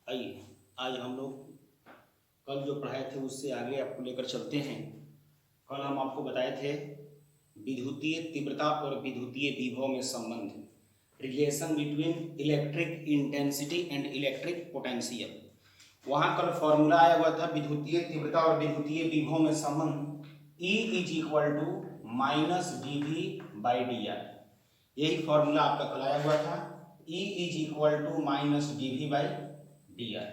आइए आज हम लोग कल जो पढ़ाए थे उससे आगे आपको लेकर चलते हैं। कल हम आपको बताए थे विद्युतीय तीव्रता और विद्युतीय विभव में संबंध, relation between electric intensity and electric potential. वहाँ कल फॉर्मूला आया हुआ था विद्युतीय तीव्रता और विद्युतीय विभव में संबंध E is equal to minus dV/dr। यही फॉर्मूला आपका कल आया हुआ था, E is equal to minus dV/dr।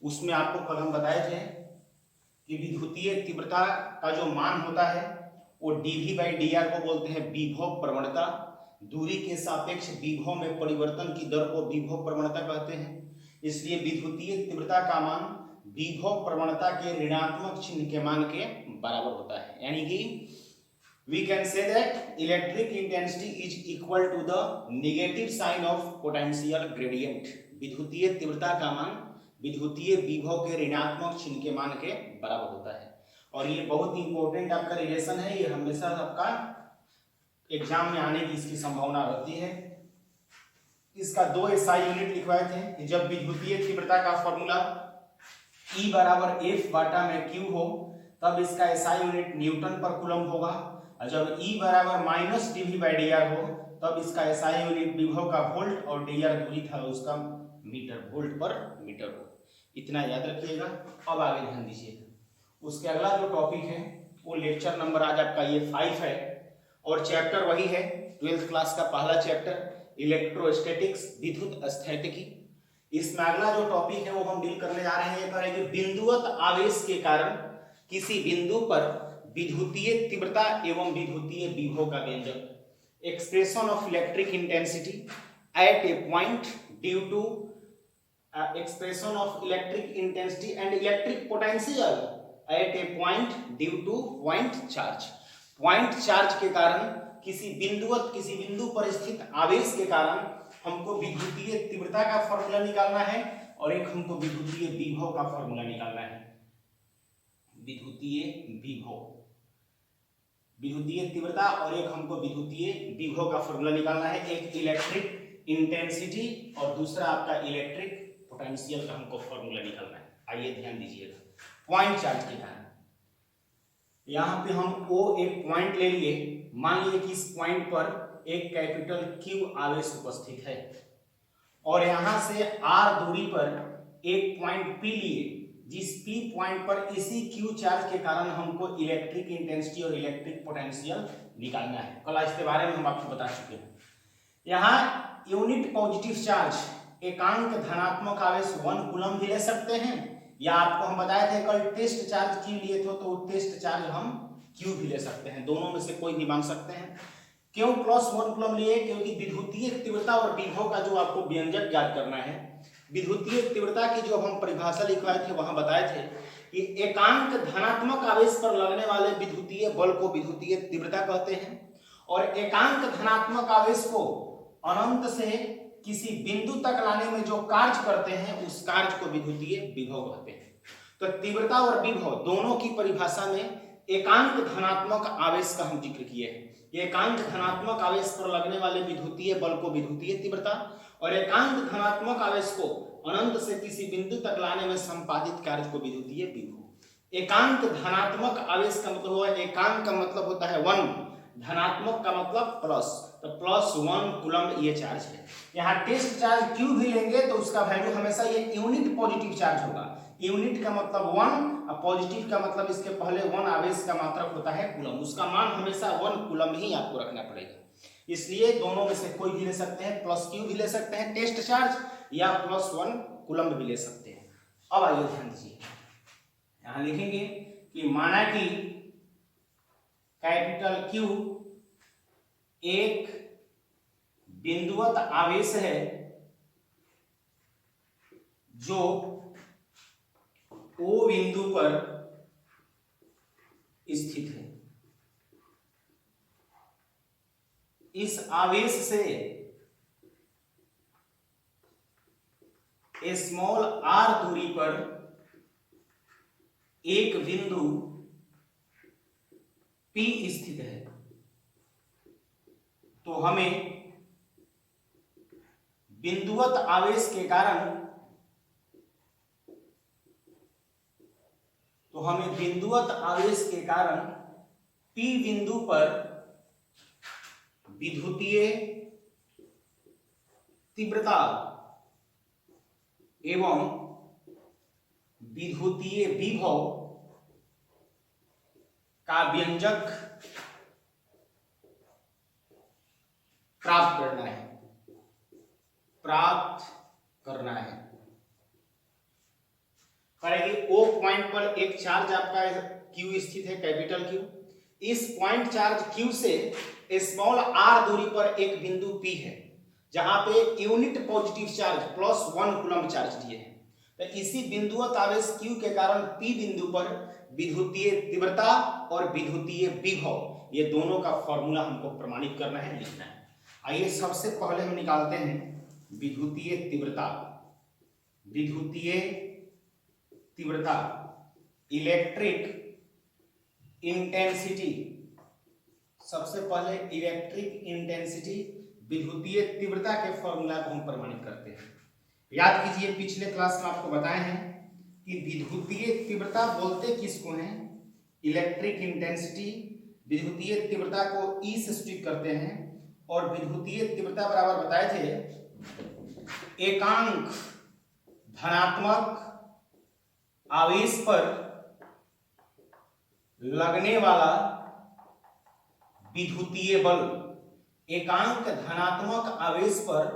उसमें आपको कल हम बताए थे कि विद्युतीय तीव्रता का जो मान होता है वो dV/dr को बोलते हैं विभव प्रवणता। दूरी के सापेक्ष विभव में परिवर्तन की दर को विभव प्रवणता कहते हैं। इसलिए विद्युतीय तीव्रता का मान विभव प्रवणता के ऋणात्मक चिन्ह के मान के बराबर होता है। यानी कि we can say that electric intensity is equal to the negative sign of potential gradient। विद्युतीय तीव्रता का मान विद्युतीय विभव के ऋणात्मक चिन्ह के मान के बराबर होता है। और ये बहुत इंपॉर्टेंट आपका रिलेशन है, ये हमेशा आपका एग्जाम में आने की इसकी संभावना रहती है। इसका 2 SI यूनिट लिखवाए थे कि जब विद्युतीय तीव्रता का फॉर्मूला E बराबर F बाटा में Q हो तब इसका SI यूनिट न्यूटन पर कूलम्ब होगा, और जब E बराबर माइनस dV/dr हो तब इसका SI यूनिट विभव का वोल्ट और dr दूरी था उसका मीटर, वोल्ट पर मीटर हो। इतना याद रखिएगा। अब आगे ध्यान दीजिएगा, उसके अगला जो टॉपिक है वो लेक्चर नंबर आज आपका ये 5 है और चैप्टर वही है 12th क्लास का पहला चैप्टर इलेक्ट्रोस्टैटिक्स, विद्युत स्थैतिकी। इसमें अगला जो टॉपिक है वो हम डील करने जा रहे हैं कि बिंदुवत आवेश के कारण किसी बिंदु पर विद्युतीय तीव्रता एवं विद्युतीय विभव का व्यंजक, expression of electric intensity at a point due to expression of electric intensity and electric potential at a point due to point charge. Point charge के कारण किसी बिंदु पर स्थित आवेश के कारण हमको विद्युतीय तीव्रता का फॉर्मूला निकालना है और एक हमको विद्युतीय विभव का फॉर्मूला निकालना है। विद्युतीय विभव, विद्युतीय तीव्रता और एक हमको विद्युतीय विभव का फॉर्मूला निकालना है। एक इलेक्ट्रिक इंटेंसिटी और दूसरा आपका इलेक्ट्रिक पोटेंशियल का हमको फॉर्मूला निकालना है। आइए ध्यान दीजिएगा। पॉइंट चार्ज के कारण यहाँ पे हम O एक पॉइंट ले लिए, मान लीजिए कि इस पॉइंट पर एक कैपिटल Q आवेश उपस्थित है और यहां से R दूरी पर एक पॉइंट P लिए, जिस P पॉइंट पर इसी Q चार्ज के कारण हमको इलेक्ट्रिक इंटेंसिटी और इलेक्ट्रिक पोटेंशियल निकालना है। कल इसके बारे में हम आपको बता चुके हैं। यहाँ यूनिट पॉजिटिव चार्ज एकांक धनात्मक आवेश 1 कूलम भी ले सकते हैं, या आपको हम बताए थे कल टेस्ट चार्ज Q लिए थे तो टेस्ट चार्ज हम Q भी ले सकते हैं, दोनों में से कोई भी मान सकते हैं। क्यों +1 कूलम लिए? क्योंकि विद्युतीय तीव्रता और विभव का जो आपको व्यंजक ज्ञात करना है, विद्युतीय तीव्रता की जो हम परिभाषा लिखवाए थे वहां बताए थे कि एकांक धनात्मक आवेश पर लगने वाले विद्युतीय बल को विद्युतीय तीव्रता कहते हैं और एकांक धनात्मक आवेश को अनंत से किसी बिंदु तक लाने में जो कार्य करते हैं उस कार्य को विद्युतीय विभव कहते हैं। तो तीव्रता और विभव दोनों की परिभाषा में एकांक धनात्मक आवेश का हम जिक्र किए हैं। एकांक धनात्मक आवेश पर लगने वाले विद्युतीय बल को विद्युतीय तीव्रता और एकांक धनात्मक आवेश को अनंत से किसी बिंदु तक लाने में संपादित कार्य को विद्युतीय विभव। एकांक धनात्मक आवेश का मतलब हुआ, एकांक का मतलब होता है 1, धनात्मक का मतलब प्लस, तो +1 कूलम ये चार्ज है। यहाँ टेस्ट चार्ज Q भी लेंगे तो उसका वैल्यू हमेशा ये यूनिट पॉजिटिव चार्ज होगा। यूनिट का मतलब 1 और पॉजिटिव का मतलब इसके पहले 1 आवेश का मात्रक होता है कूलम, उसका मान हमेशा 1 कूलम ही आपको रखना पड़ेगा। इसलिए दोनों में से कोई भी ले सकते हैं, +Q भी ले सकते हैं टेस्ट चार्ज, या +1 कूलम भी ले सकते हैं। अब आइए ध्यान दीजिए, यहाँ लिखेंगे कि माना कि कैपिटल Q एक बिंदुवत आवेश है जो O बिंदु पर स्थित है। इस आवेश से स्मॉल r दूरी पर एक बिंदु P स्थित है, तो हमें बिंदुवत आवेश के कारण तो हमें बिंदुवत आवेश के कारण P बिंदु पर विद्युतीय तीव्रता एवं विद्युतीय विभव का व्यंजक प्राप्त करना है। करेंगे ओ पॉइंट पर एक चार्ज आपका Q स्थित है, कैपिटल Q। इस पॉइंट चार्ज Q से स्मॉल r दूरी पर एक बिंदु P है जहां पे unit positive charge +1 coulomb charge दिए हैं। तो इसी बिंदुवत आवेश Q के कारण P बिंदु पर विद्युतीय तीव्रता और विद्युतीय विभव, ये दोनों का फॉर्मूला हमको प्रमाणित करना है, लिखना है। आइए सबसे पहले हम निकालते हैं विद्युतीय तीव्रता। विद्युतीय तीव्रता, इलेक्ट्रिक इंटेंसिटी। सबसे पहले इलेक्ट्रिक इंटेंसिटी, विद्युतीय तीव्रता के फॉर्मूला को हम प्रमाणित करते हैं। याद कीजिए पिछले क्लास में आपको बताए हैं कि विद्युतीय तीव्रता बोलते किसको हैं? Electric intensity. विद्युतीय तीव्रता को E से सूचित करते हैं और विद्युतीय तीव्रता बराबर बताए थे एकांक धनात्मक आवेश पर लगने वाला विद्युतीय बल। एकांक धनात्मक आवेश पर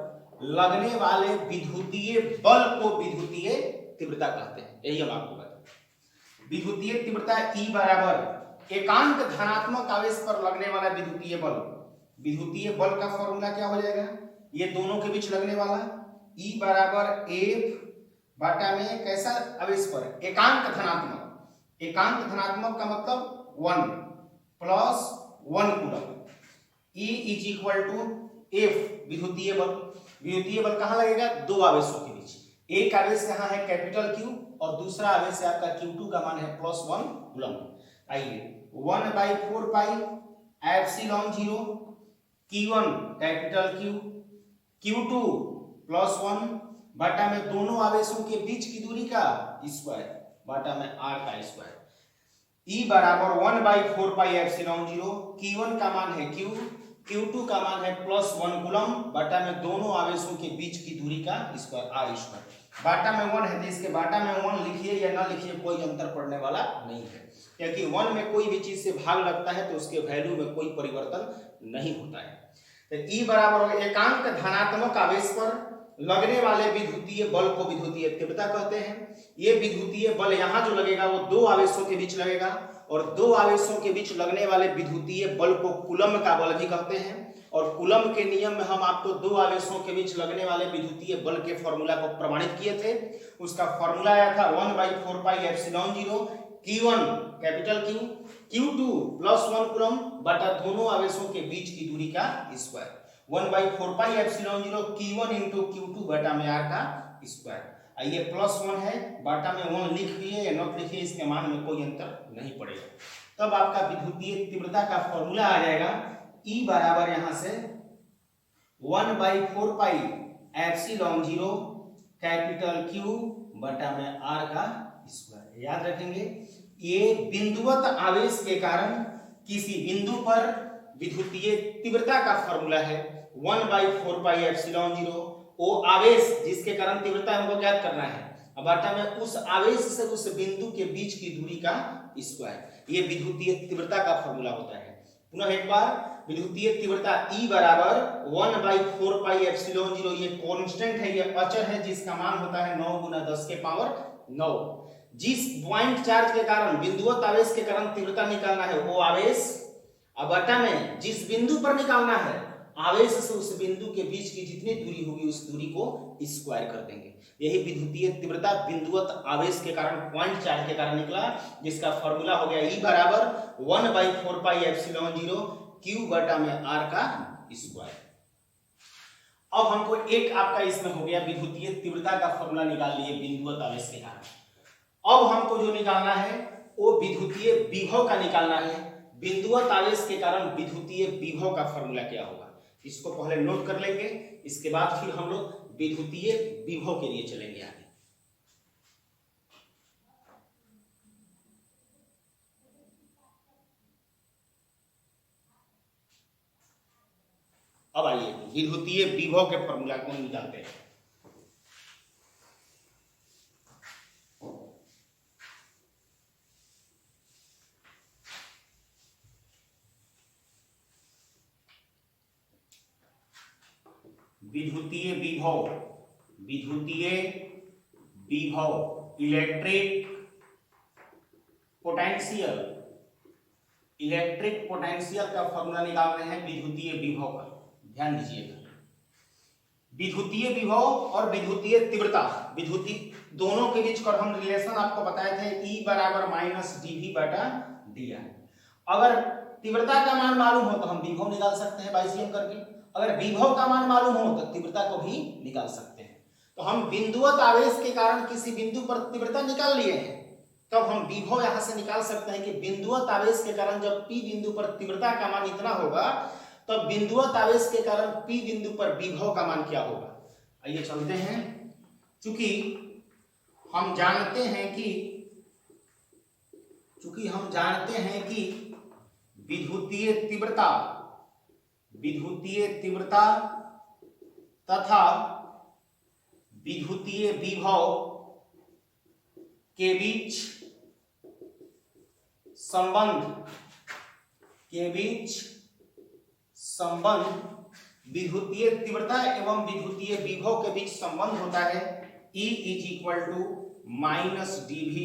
लगने वाले विद्युतीय बल को विद्युतीय तीव्रता कहते हैं। यही हम आपको बताएं। विद्युतीय तीव्रता E बराबर एकांक धनात्मक आवेश पर लगने वाला विद्युतीय बल। विद्युतीय बल का फॉर्मूला क्या हो जाएगा? ये दोनों के बीच लगने वाला E बराबर F बटा में कैसा आवेश पर? एकांक धनात्मक। एकांक धनात्मक का मतलब 1 + 1 coulomb. E is equal to F विद्युतीय बल। विद्युतीय बल कहां लगेगा? दो आवेशों के बीच। एक आवेश यहाँ है कैपिटल Q और दूसरा आवेश है आपका Q2 का मान है +1 कूलम्ब। आइए 1/4 pi epsilon 0 Q1 capital Q, Q2 +1 बटा में दोनों आवेशों के बीच की दूरी का स्क्वायर बटा में r का स्क्वायर। E बराबर 1/4 पाई एप्सिलॉन 0, Q1 का मान है Q, Q2 का मान है +1 कूलम्ब बटा में दोनों आवेशों के बीच की दूरी का स्क्वायर r स्क्वायर। बाटा में 1 है तो इसके बाटा में 1 लिखिए या ना लिखिए, कोई अंतर पड़ने वाला नहीं है, क्योंकि 1 में कोई भी चीज से भाग लगता है तो उसके वैल्यू में कोई परिवर्तन नहीं होता है। तो E बराबर एकांक धनात्मक आवेश पर लगने वाले विद्युतीय बल को विद्युतीय तीव्रता कहते हैं। ये विद्युतीय बल यहाँ जो लगेगा वो दो आवेशों के बीच लगेगा और दो आवेशों के बीच लगने वाले विद्युतीय बल को कूलम्ब का बल भी कहते हैं। और कूलम्ब के नियम में हम आपको दो आवेशों के बीच लगने वाले विद्युतीय बल के फॉर्मूला को प्रमाणित किए थे। उसका फॉर्मूला आया था 1/4 pi epsilon 0 Q1 capital Q, Q2 +1 coulomb बटा दोनों आवेशों के बीच की दूरी का square. 1/4 pi epsilon 0 Q1 × Q2 बटा में r का स्क्वायर। आइए +1 है बाटा में 1 लिखिए या नोट लिखिए, इसके मान में कोई अंतर नहीं पड़ेगा। तब आपका विद्युतीय तीव्रता का फॉर्मूला आ जाएगा E बराबर यहां से 1/4 पाई एप्सिलॉन 0 कैपिटल Q बटा में r का स्क्वायर। याद रखेंगे ये बिंदुवत आवेश के कारण किसी बिंदु पर विद्युतीय तीव्रता का फॉर्मूला है 1/4 पाई एप्सिलॉन 0। वो आवेश जिसके कारण तीव्रता हमको ज्ञात करना है, अब बाटा में उस आवेश से उस बिंदु के बीच की दूरी का स्क्वायर। ये विद्युतीय तीव्रता का फॉर्मूला होता है। पुनः एक बार, विद्युतीय तीव्रता E बराबर 1/4 पाई एप्सिलॉन 0। ये कांस्टेंट है, ये अचर है जिसका मान होता है 9 × 10⁹। जिस पॉइंट चार्ज के कारण बिंदुवत आवेश के कारण तीव्रता निकालना है वो आवेश, अब बटा में जिस बिंदु पर निकालना है आवेश से उस बिंदु के बीच की जितनी दूरी होगी उस दूरी को स्क्वायर कर देंगे। यही विद्युतीय तीव्रता बिंदुवत आवेश के कारण पॉइंट चार्ज के कारण निकला, जिसका फॉर्मूला हो गया E बराबर 1/4 पाई एप्सिलॉन 0 Q बटा में r का स्क्वायर। अब हमको एक आपका इसमें हो गया विद्युतीय तीव्रता का फॉर्मूला निकाल लिए बिंदुवत आवेश के कारण। अब हमको जो निकालना है वो विद्युतीय विभव का निकालना है। बिंदुवत आवेश के कारण विद्युतीय विभव का फॉर्मूला क्या होगा, इसको पहले नोट कर लेंगे, इसके बाद फिर हम लोग विद्युतीय विभव के लिए चलेंगे आगे। अब आइए विद्युतीय विभव के फॉर्मूला को निकालते हैं। विद्युतीय विभव, विद्युतीय विभव, इलेक्ट्रिक पोटेंशियल, इलेक्ट्रिक पोटेंशियल का फॉर्मूला निकाल रहे हैं विद्युतीय विभव का। ध्यान दीजिएगा, विद्युतीय विभव और विद्युतीय तीव्रता, विद्युतीय दोनों के बीच का हम रिलेशन आपको बताए थे, E बराबर माइनस dV बटा dr। अगर तीव्रता का मान मालूम हो तो हम विभव निकाल सकते हैं बाइसियम करके, अगर विभव का मान मालूम हो तो तीव्रता को भी निकाल सकते हैं। तो हम बिंदुवत आवेश के कारण किसी बिंदु पर तीव्रता निकाल लिए हैं, तब हम विभव यहां से निकाल सकते हैं कि बिंदुवत आवेश के कारण जब P बिंदु पर तीव्रता का मान इतना होगा, तब बिंदुवत आवेश के कारण P बिंदु पर विभव का मान क्या होगा। आइए चलते हैं, चूंकि हम जानते हैं कि विद्युतीय तीव्रता, विद्युतीय तीव्रता तथा विद्युतीय विभव के बीच संबंध, विद्युतीय तीव्रता एवं विद्युतीय विभव के बीच संबंध होता है E is equal to minus dV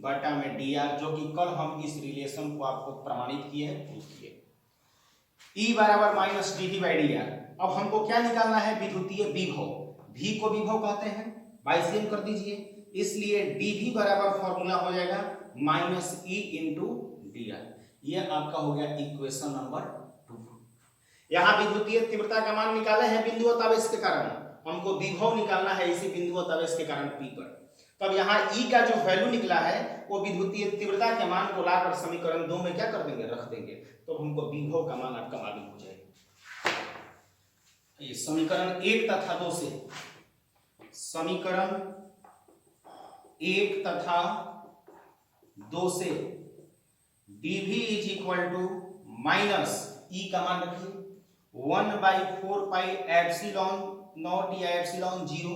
बटा में dr, जो कि कल हम इस रिलेशन को आपको प्रमाणित किए हैं, प्रूव किए। E बराबर माइनस dV बाई dr। अब हमको क्या निकालना है, विद्युतीय विभव, V को विभव कहते हैं, बाइसियम कर दीजिए, इसलिए dV बराबर फॉर्मूला हो जाएगा माइनस E इंटू dr। यह आपका हो गया इक्वेशन नंबर 2। यहाँ विद्युतीय तीव्रता का मान निकाले हैं बिंदुवत आवेश के कारण, हमको विभव निकालना है इसी बिंदुवत आवेश के कारण P पर। तब यहाँ E का जो वैल्यू निकला है वो विद्युतीय तीव्रता के मान को लाकर समीकरण 2 में क्या कर देंगे, रख देंगे, तो हमको विभव का मान आपका मालूम हो जाएगा। ये समीकरण 1 तथा 2 से, समीकरण 1 तथा 2 से dV is equal to minus E का मान रखिए 1/4 पाई एप्सिलॉन नॉट या epsilon 0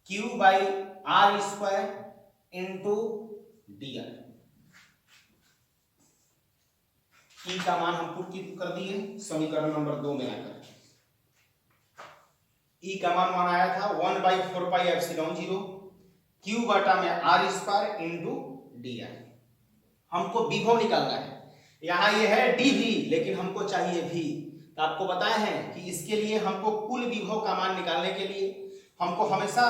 Q by R square into dr। E का मान हम पुट कर दिए समीकरण नंबर 2 में आकर। E का मान आया था 1/4 पाई एप्सिलॉन 0 Q बटा में R स्क्वायर इंटू dr। हमको विभव निकालना है, यहाँ ये है dV लेकिन हमको चाहिए V। तो आपको बताया है कि इसके लिए हमको कुल विभव का मान निकालने के लिए हमको हमेशा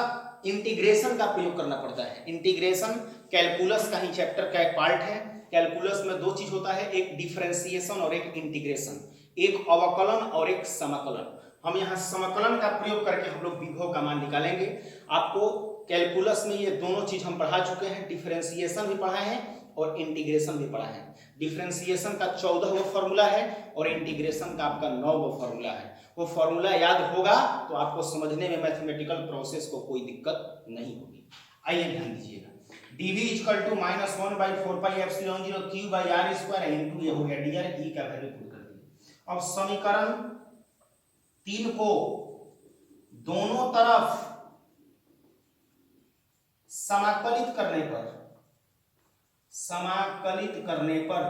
इंटीग्रेशन का प्रयोग करना पड़ता है। इंटीग्रेशन कैलकुलस का ही चैप्टर का एक पार्ट है। कैलकुलस में 2 चीज होता है, एक डिफरेंशिएशन और एक इंटीग्रेशन, एक अवकलन और एक समाकलन। हम यहाँ समाकलन का प्रयोग करके हम लोग विभव का मान निकालेंगे। आपको कैलकुलस में ये दोनों चीज हम पढ़ा चुके हैं, डिफरेंशिएशन भी पढ़ा है और इंटीग्रेशन भी पढ़ा है। डिफरेंशिएशन का 14वां फॉर्मूला है और इंटीग्रेशन का आपका 9वां फॉर्मूला है। वो फॉर्मूला याद होगा तो आपको समझने में मैथमेटिकल प्रोसेस को कोई दिक्कत नहीं होगी। आइए ध्यान दीजिएगा, dV equal to minus 1/4 pi epsilon 0 Q by R square into ये हो गया dr। E का वैल्यू पुट कर दिए। अब समीकरण 3 को दोनों तरफ समाकलित करने पर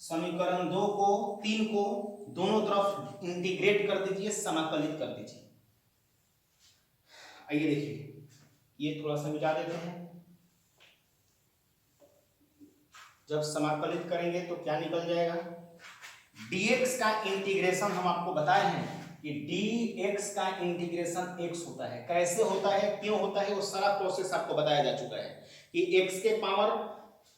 समीकरण 2 को 3 को दोनों तरफ इंटीग्रेट कर दीजिए, समाकलित कर दीजिए। आइए देखिए, ये थोड़ा सा मिटा देते हैं। जब समाकलित करेंगे तो क्या निकल जाएगा, dx का इंटीग्रेशन हम आपको बताए हैं कि dx का इंटीग्रेशन x होता है। कैसे होता है, क्यों होता है, वो सारा प्रोसेस आपको बताया जा चुका है कि x के पावर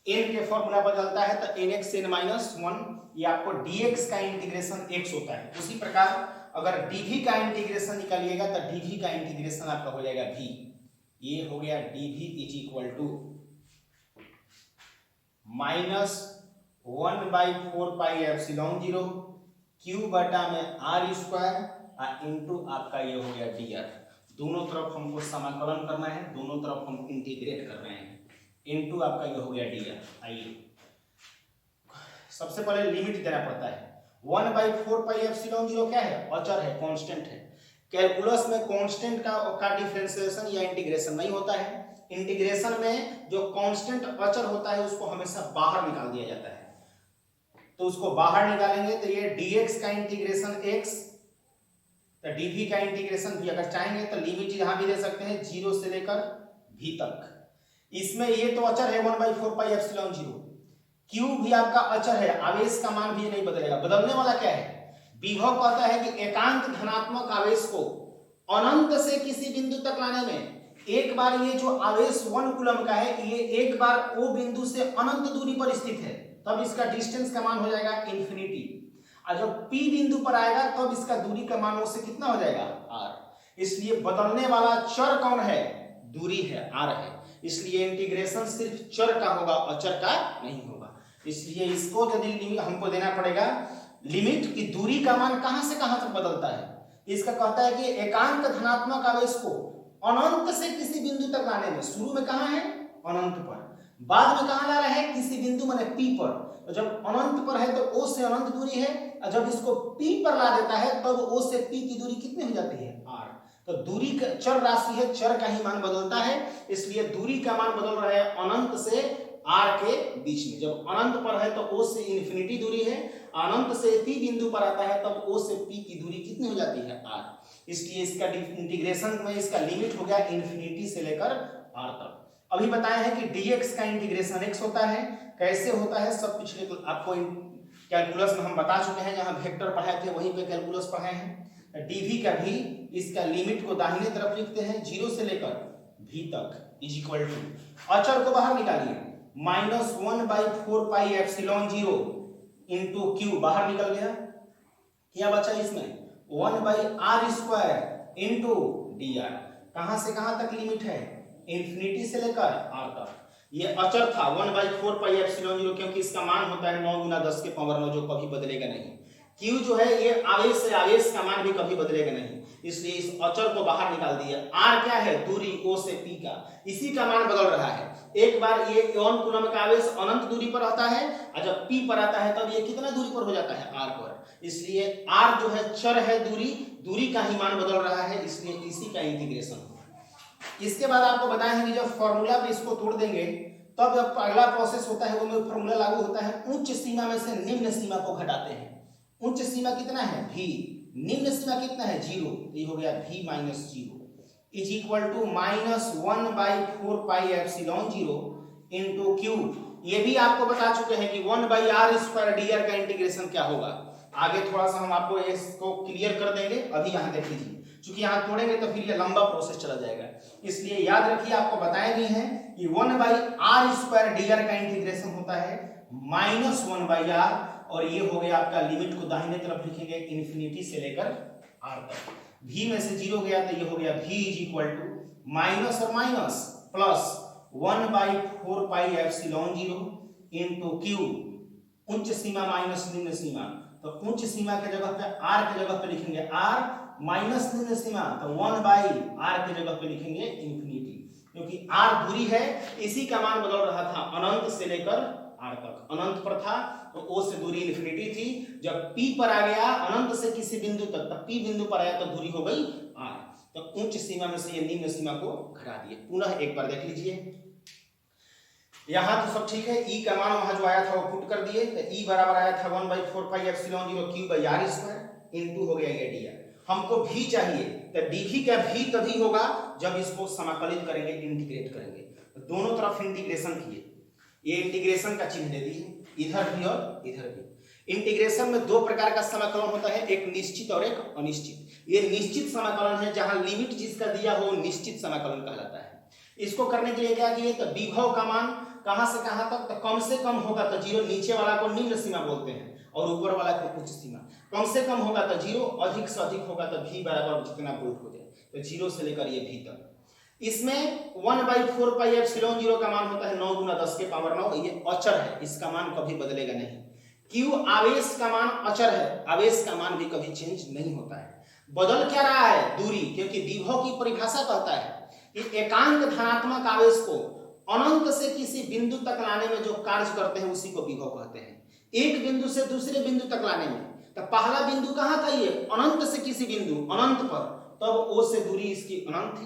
n के फॉर्मूला बदलता है तो nx n माइनस 1, ये आपको dx का इंटीग्रेशन x होता है। उसी प्रकार अगर dv का इंटीग्रेशन निकालिएगा तो dv का इंटीग्रेशन आपका हो जाएगा v। ये हो गया dv is equal to minus 1/4 pi epsilon 0 Q बटा में R स्क्वायर इंटू आपका ये हो गया dr। दोनों तरफ हमको समाकलन करना है, दोनों तरफ हम इंटीग्रेट कर रहे हैं, इंटू आपका ये हो गया dr। आइए सबसे पहले लिमिट देना पड़ता है, 1/4πε0 क्या है? अचर है, कांस्टेंट है। कैलकुलस में कांस्टेंट का डिफरेंशिएशन या इंटीग्रेशन नहीं होता है। इंटीग्रेशन में जो कांस्टेंट अचर होता है उसको हमेशा बाहर निकाल दिया जाता है। तो उसको बाहर निकालेंगे तो ये dx का इंटीग्रेशन x, तो dv का इंटीग्रेशन भी अगर चाहेंगे तो लिमिट यहां भी दे सकते हैं 0 से लेकर v तक। इसमें ये तो अचर है 1/4πε0। q भी आपका अचर है, आवेश का मान भी नहीं बदलेगा। बदलने वाला क्या है? विभव कहता है कि एकांक धनात्मक आवेश को अनंत से किसी बिंदु तक लाने में एक बार ये जो आवेश 1 कूलम का है ये एक बार ओ बिंदु से अनंत दूरी पर स्थित है, तब इसका डिस्टेंस का मान हो जाएगा इंफिनिटी। और जब P बिंदु पर आएगा तब इसका दूरी का मान उससे कितना हो जाएगा? r। इसलिए बदलने वाला चर कौन है? दूरी है, r है। इसलिए इंटीग्रेशन सिर्फ चर का होगा, अचर का नहीं होगा। इसलिए इसको यदि हमको देना पड़ेगा लिमिट की दूरी का मान कहां से कहां तक बदलता है। इसका कहता है कि एकांक धनात्मक आवेश को अनंत से किसी बिंदु तक लाने में, शुरू में कहां है? अनंत पर, बाद में कहां ला रहा है? किसी बिंदु माने P पर। तो जब अनंत पर है तो O से अनंत दूरी है, और जब इसको P पर ला देता है तब O से P की दूरी कितनी हो जाती है? r। तो दूरी का चर राशि है, चर का ही मान बदलता है, इसलिए दूरी का मान बदल रहा है अनंत से r के बीच में। जब अनंत पर है तो O से इंफिनिटी दूरी है, अनंत से P बिंदु पर आता है तब O से P की दूरी कितनी हो जाती है? r। इसलिए इसका इंटीग्रेशन में इसका लिमिट हो गया इंफिनिटी से लेकर r तक। अभी बताया है कि dx का इंटीग्रेशन x होता है। कैसे होता है सब पिछले आपको कैलकुलस में हम बता चुके हैं, जहां वेक्टर पढ़ाए थे वहीं पे कैलकुलस पढ़ाए हैं। dv का भी इसका लिमिट को दाहिने तरफ लिखते हैं 0 से लेकर v तक इज इक्वल टू, अचर को बाहर निकालिए, -1/4πε0 इंटू q बाहर निकल गया। क्या बचा इसमें? 1/r² into dr। कहां से कहां तक लिमिट है? इंफिनिटी से लेकर r तक। ये अचर था 1/4πε0, क्योंकि इसका मान होता है 9 × 10⁻⁹, जो कभी बदलेगा नहीं। q जो है ये आवेश से आवेश का मान भी कभी बदलेगा नहीं, इसलिए इस अचर को बाहर निकाल दिया। r क्या है? दूरी O से P का, इसी का मान बदल रहा है। एक बार ये 1 कूलम का आवेश अनंत दूरी पर आता है, और जब P पर आता है तब ये कितना दूरी पर हो जाता है? r पर। इसलिए r जो है चर है, दूरी का ही मान बदल रहा है, इसलिए इसी का इंटीग्रेशन होगा। इसके बाद आपको बताया है कि जब फॉर्मूला पे इसको तोड़ देंगे तब जब अगला प्रोसेस होता है वो में फॉर्मूला लागू होता है, उच्च सीमा में से निम्न सीमा को घटाते हैं। उच्च सीमा कितना है? v। निम्न सीमा कितना है? 0। तो ये हो गया v - 0 is equal to -1/4πε0 into q। ये भी आपको बता चुके हैं कि 1/r² dr का इंटीग्रेशन क्या होगा। आगे थोड़ा सा हम आपको इसको क्लियर कर देंगे, अभी यहाँ देख लीजिए, क्योंकि यहाँ तोड़ेंगे तो फिर ये लंबा प्रोसेस चला जाएगा। इसलिए याद रखिए, आपको बताए गए हैं कि 1/r² dr का इंटीग्रेशन होता है -1/r, और ये हो गया आपका लिमिट को दाहिने तरफ लिखेंगे इंफिनिटी से लेकर r तक। v में से 0 गया तो ये हो गया v is equal to minus और माइनस प्लस 1/4πε0 इंटू q। उच्च सीमा माइनस निम्न सीमा, तो उच्च सीमा के जगह पे r के जगह पे लिखेंगे r, माइनस निम्न सीमा तो 1/r के जगह पे लिखेंगे इंफिनिटी, क्योंकि r दूरी है, इसी का मान बदल रहा था अनंत से लेकर r तक। अनंत पर था तो O से दूरी इंफिनिटी थी, जब P पर आ गया अनंत से किसी बिंदु तक, तब P बिंदु पर आया तो दूरी हो गई r। तो उच्च सीमा में से ये निम्न सीमा को घटा दिए। पुनः एक बार देख लीजिए, यहाँ तो सब ठीक है, E का मान वहां जो आया था वो पुट कर दिए, तो E बराबर आया था 1/4πε0 q/r² इंटू हो गया ये dr। हमको v चाहिए, तो dv का v तभी होगा जब इसको समाकलित करेंगे, इंटीग्रेट करेंगे। तो दोनों तरफ इंटीग्रेशन किए, ये इंटीग्रेशन का चिन्ह दे दिए, इधर भी और इधर भी। इंटीग्रेशन में दो प्रकार का समाकलन होता है, एक निश्चित और एक अनिश्चित। ये निश्चित समाकलन है, जहां लिमिट जिसका दिया हो निश्चित समाकलन कहलाता है। इसको करने के लिए क्या किए, तो विभव का मान कहां से कहां तक, तो कम से कम होगा तो 0, नीचे वाला को निम्न सीमा बोलते हैं और ऊपर वाला को उच्च सीमा। कम से कम होगा तो 0, अधिक से अधिक होगा तो v बराबर जितना वोल्ट हो जाए, तो 0 से लेकर ये v तक। इसमें 1/4πε0 का मान होता है 9 × 10⁻⁹, ये अचर है, इसका मान कभी बदलेगा नहीं। q आवेश का मान अचर है, आवेश का मान भी कभी चेंज नहीं होता है। बदल क्या रहा है? दूरी, क्योंकि विभव की परिभाषा कहता है कि एकांक धनात्मक आवेश को अनंत से किसी बिंदु तक लाने में जो कार्य करते हैं उसी को विभव कहते हैं। एक बिंदु से दूसरे बिंदु तक लाने में तो पहला बिंदु कहाँ था, ये अनंत से किसी बिंदु अनंत पर, तब O से दूरी इसकी अनंत थी।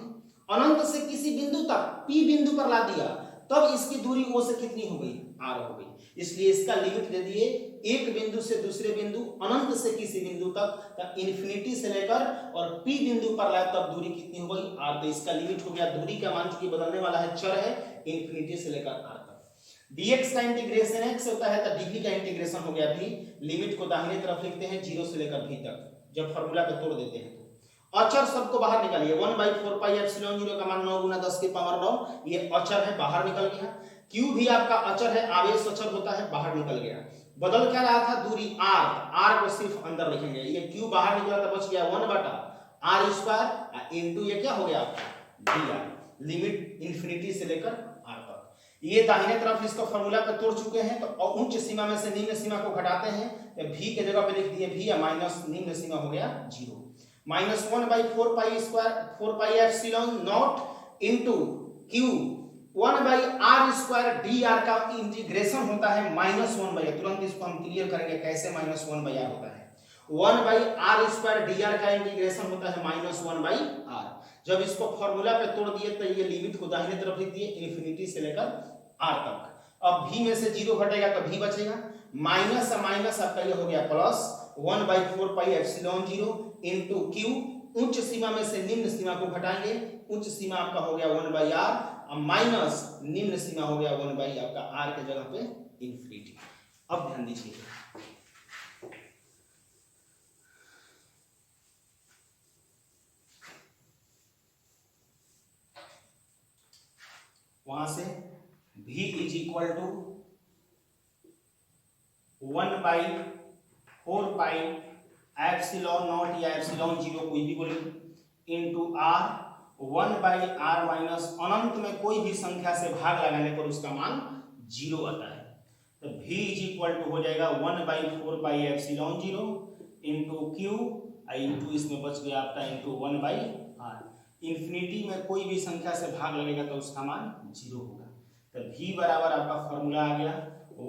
अनंत से किसी बिंदु तक P बिंदु पर ला दिया, तब इसकी दूरी O से कितनी हो गई, R हो गई। इसलिए इसका लिमिट दे दिए, एक बिंदु से दूसरे बिंदु, अनंत से किसी बिंदु तक, इन्फिनिटी से लेकर और P बिंदु पर लाए तब दूरी कितनी हो गई, R। तो इसका लिमिट हो गया, दूरी का मान चूंकि बदलने वाला है, चर है, इन्फिनिटी से लेकर R तक। dx का इंटीग्रेशन x होता है तो dv का इंटीग्रेशन हो गया v। लिमिट को दाहिने तरफ लिखते हैं 0 से लेकर v तक, जब फॉर्मूला को तोड़ देते हैं तो। अचर सबको बाहर निकालिए, 1/4 पाई एप्सिलॉन 0 का मान 9 गुना 10 की पावर 9, ये अचर है, बाहर निकल गया। q भी आपका अचर है, आवेश अचर होता है, बाहर निकल गया। बदल क्या रहा था, दूरी r को सिर्फ अंदर लिखेंगे, ये q बाहर निकला तो बच गया 1/r² इनटू ये क्या हो गया आपका dr, लिमिट इन्फिनिटी से लेकर r तक। ये दाहिने तरफ इसका फॉर्मूला पे तोड़ चुके हैं, तो उच्च सीमा में से निम्न सीमा को घटाते हैं, तो v के जगह पे लिख दिए v या माइनस निम्न सीमा हो गया 0। -1/4 pi square 4 pi epsilon not into q 1/r² dr का इंटीग्रेशन होता है -1/r। तुरंत इसको हम क्लियर करेंगे कैसे -1/r होता है। 1/r² dr का इंटीग्रेशन होता है -1/r। जब इसको फॉर्मूला पे तोड़ दिए तो ये लिमिट को दाहिने तरफ लिख दिए, इन्फिनिटी से लेकर r तक। अब v में से 0 घटेगा तो v बचेगा, माइनस माइनस आपका ये हो गया plus 1/4 pi epsilon 0 into q, उच्च सीमा में से निम्न सीमा को घटाएंगे, उच्च सीमा आपका हो गया 1/r और माइनस निम्न सीमा हो गया 1/ आपका r के जगह पे इन्फिनिटी। अब ध्यान दीजिए, वहां से v is equal to 1/4 pi epsilon naught या एप्सिलॉन 0 कोई भी बोले इनटू r 1/r माइनस अनंत में कोई भी संख्या से भाग लगाने पर उसका मान 0 आता है। तो v इज इक्वल टू हो जाएगा 1/4 pi epsilon 0 into q into इसमें बच गया आपका इनटू 1/r। इन्फिनिटी में कोई भी संख्या से भाग लगेगा तो उसका मान 0 होगा। तो v बराबर आपका फॉर्मूला आ गया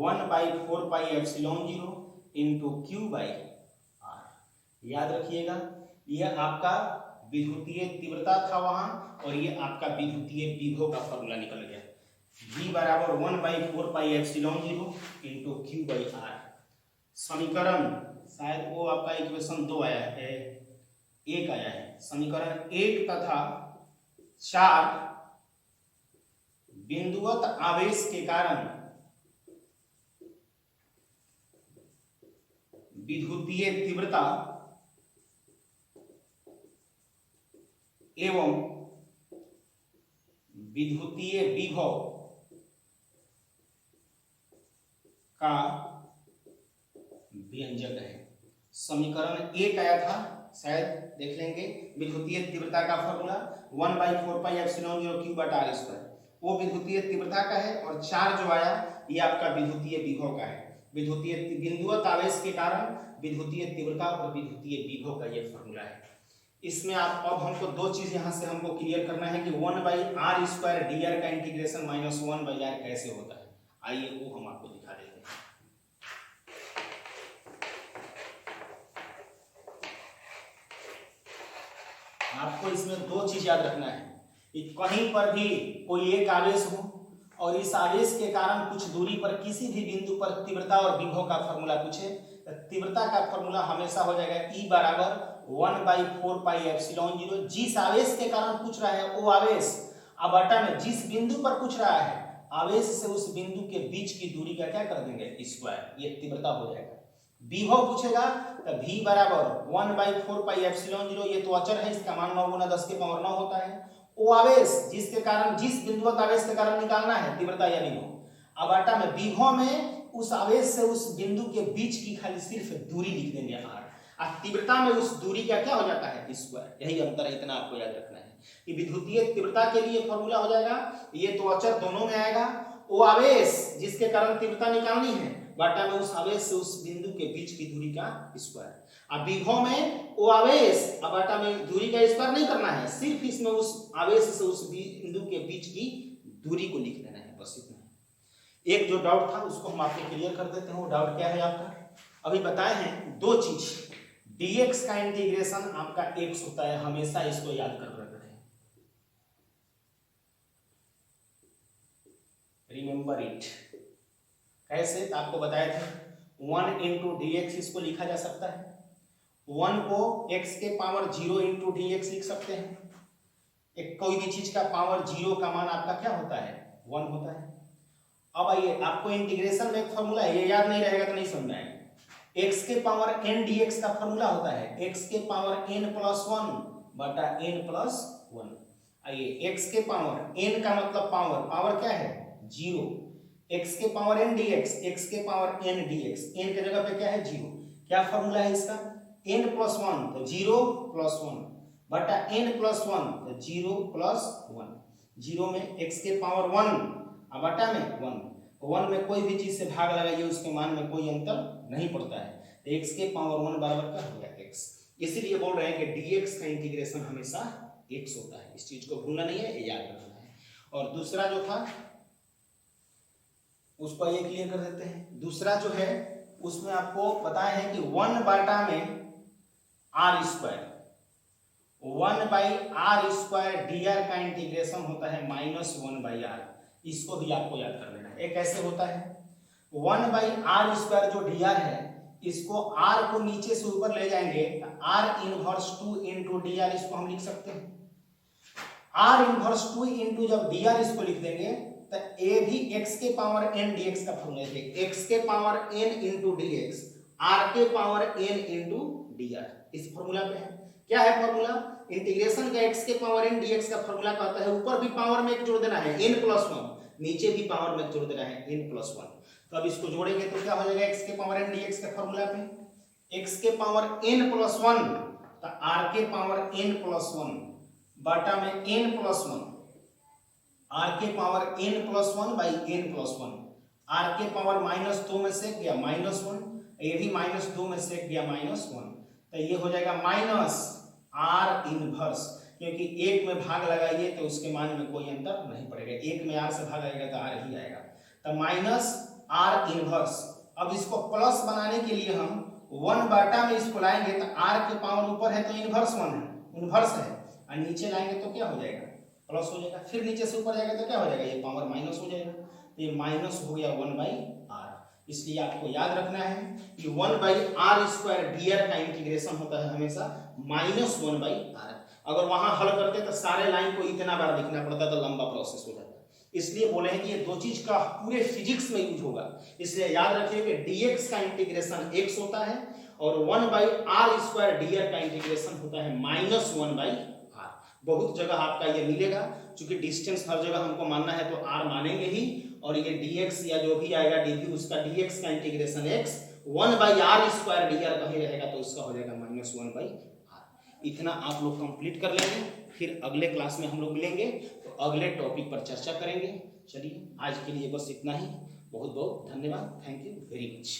1/4 पाई एप्सिलॉन 0 इनटू q/r। याद रखिएगा, यह आपका विद्युतीय तीव्रता था वहां, और ये आपका विद्युतीय विभव का फॉर्मूला निकल गया। v बराबर 1/4 पाई एप्सिलॉन 0 इनटू q/r। समीकरण शायद वो आपका इक्वेशन 2 आया है, 1 आया है। समीकरण 1 तथा 4 बिंदुवत आवेश के कारण विद्युतीय तीव्रता एवं विद्युतीय विभव का व्यंजक है। समीकरण 1 आया था, शायद देख लेंगे, विद्युतीय तीव्रता का फॉर्मूला 1/4 पाई एप्सिलॉन 0 q/r², वो विद्युतीय तीव्रता का है, और 4 जो आया ये आपका विद्युतीय विभव का है। विद्युतीय बिंदुवत आवेश के कारण विद्युतीय तीव्रता और विद्युतीय विभव का ये फॉर्मूला है। इसमें आप अब हमको 2 चीज यहां से हमको क्लियर करना है कि 1/r² dr का इंटीग्रेशन -1/r कैसे होता है। आइए वो हम आपको दिखा देते हैं। आपको इसमें 2 चीज याद रखना है कि कहीं पर भी कोई एक आवेश हो और इस आवेश के कारण कुछ दूरी पर किसी भी बिंदु पर तीव्रता और विभव का फॉर्मूला पूछे, तो तीव्रता का फॉर्मूला हमेशा हो जाएगा E बराबर 1/4 पाई एप्सिलॉन 0। जिस आवेश के कारण पूछ रहा है वो आवेश बटा में जिस बिंदु पर पूछ रहा है आवेश से उस बिंदु के बीच की दूरी का क्या कर देंगे, स्क्वायर, ये तीव्रता हो जाएगा। विभव पूछेगा तो v बराबर 1/4 पाई एप्सिलॉन 0, ये तो अचर है, इसका मान 9 गुना 10 की पावर 9 होता है। वो आवेश जिसके कारण, जिस बिंदुवत आवेश के कारण निकालना है तीव्रता या विभव, अबाटा में विभव में उस आवेश से उस बिंदु के बीच की खाली सिर्फ दूरी लिख देंगे r, और तीव्रता में उस दूरी का क्या हो जाता है, स्क्वायर। यही अंतर है, इतना आपको याद रखना है कि विद्युतीय तीव्रता के लिए फॉर्मूला हो जाएगा, ये तो अचर दोनों में आएगा, वो आवेश जिसके कारण तीव्रता निकालनी है बाटा में उस आवेश से उस बिंदु के बीच की दूरी का स्क्वायर, अब विभव में वो आवेश बाटा में दूरी का स्क्वायर नहीं करना है, सिर्फ इसमें उस आवेश से उस बिंदु के बीच की दूरी को लिख देना है, बस इतना है। एक जो डाउट था उसको हम आपको क्लियर कर देते हैं। वो डाउट क्या है आपका, अभी बताए हैं दो चीज, dx का इंटीग्रेशन आपका x होता है, हमेशा इसको याद कर रखें, रिमेंबर इट। कैसे? तो आपको बताया था 1 इंटू dx इसको लिखा जा सकता है, 1 को x के पावर 0 इंटू dx लिख सकते हैं। एक कोई भी चीज का पावर 0 का मान आपका क्या होता है? 1 होता है। अब आइए, आपको इंटीग्रेशन में एक फॉर्मूला है, ये याद नहीं रहेगा तो नहीं समझ आएगा। x के पावर n dx का फॉर्मूला होता है x के पावर n प्लस 1 बटा n प्लस 1। आइए, x के पावर n का मतलब पावर, पावर क्या है? 0, x के पावर n dx, x के पावर n dx, n के जगह पे क्या है? 0। क्या फॉर्मूला है इसका? n प्लस 1 तो 0 प्लस 1 बटा n प्लस 1 तो 0 प्लस 1। 0 में x के पावर 1 और बटा में 1 में कोई भी चीज से भाग लगाइए उसके मान में कोई अंतर नहीं पड़ता है, तो x के पावर 1 बराबर क्या हो गया? x। इसीलिए बोल रहे हैं कि dx का इंटीग्रेशन हमेशा x होता है, इस चीज को भूलना नहीं है, याद रखना है। और दूसरा जो था उसको ये क्लियर कर देते हैं। दूसरा जो है उसमें आपको बताया है कि 1 बाटा में r square, 1 by R square dr का इंटीग्रेशन होता है -1 बाई आर। इसको भी आपको याद कर लेना है। एक कैसे होता है? 1 बाई आर स्क्वायर जो dr है, इसको r को नीचे से ऊपर ले जाएंगे, r इनवर्स 2 इंटू dr इसको हम लिख सकते हैं। r इनवर्स 2 इंटू जब dr इसको लिख देंगे तो a भी x के पावर n dx का फॉर्मूला है, x के power n into dx, r के पावर n इंटू dr, इस फॉर्मूला पे है। क्या है फॉर्मूला? इंटीग्रेशन का x के पावर n dx का फॉर्मूला कहता है ऊपर भी पावर में एक जोड़ देना है n प्लस 1, नीचे भी पावर में जोड़ देना है n प्लस 1। तो अब इसको जोड़ेंगे तो क्या हो जाएगा? x के पावर n dx का फॉर्मूला पे x के पावर n प्लस 1 तो r के पावर n प्लस 1 बटा में n प्लस 1, r के power n plus 1 by n plus 1, r के पावर -2 में से गया -1, ये भी -2 में से गया -1, तो ये हो जाएगा माइनस r इनवर्स, क्योंकि एक में भाग लगाइए तो उसके मान में कोई अंतर नहीं पड़ेगा, एक में r से भाग आएगा तो r ही आएगा, तो माइनस r इनवर्स। अब इसको प्लस बनाने के लिए हम 1 बाटा में इसको लाएंगे तो r के पावर ऊपर है तो इनवर्स 1 है, इनवर्स है, और नीचे लाएंगे तो क्या हो जाएगा? प्लस हो जाएगा। फिर नीचे से ऊपर जाएगा तो क्या हो जाएगा? ये पावर माइनस हो जाएगा, तो ये माइनस हो गया 1 बाई आर। इसलिए आपको याद रखना है कि 1 बाई आर स्क्वायर dr का इंटीग्रेशन होता है हमेशा -1 बाई आर। अगर वहां हल करते तो सारे लाइन को इतना बार लिखना पड़ता तो लंबा प्रोसेस हो जाता। इसलिए बोले हैं कि ये दो चीज का पूरे फिजिक्स में यूज होगा, इसलिए याद रखिए कि dx का इंटीग्रेशन x होता है और 1 बाई आर स्क्वायर dr का इंटीग्रेशन होता है -1 बाई आर। बहुत जगह आपका ये मिलेगा, क्योंकि डिस्टेंस हर जगह हमको मानना है तो r मानेंगे ही, और ये dx या जो भी आएगा dv उसका dx का integration x 1 by R square dr कहीं रहेगा तो उसका हो जाएगा -1 बाई आर। इतना आप लोग कंप्लीट कर लेंगे, फिर अगले क्लास में हम लोग मिलेंगे तो अगले टॉपिक पर चर्चा करेंगे। चलिए आज के लिए बस इतना ही, बहुत बहुत धन्यवाद, थैंक यू वेरी मच।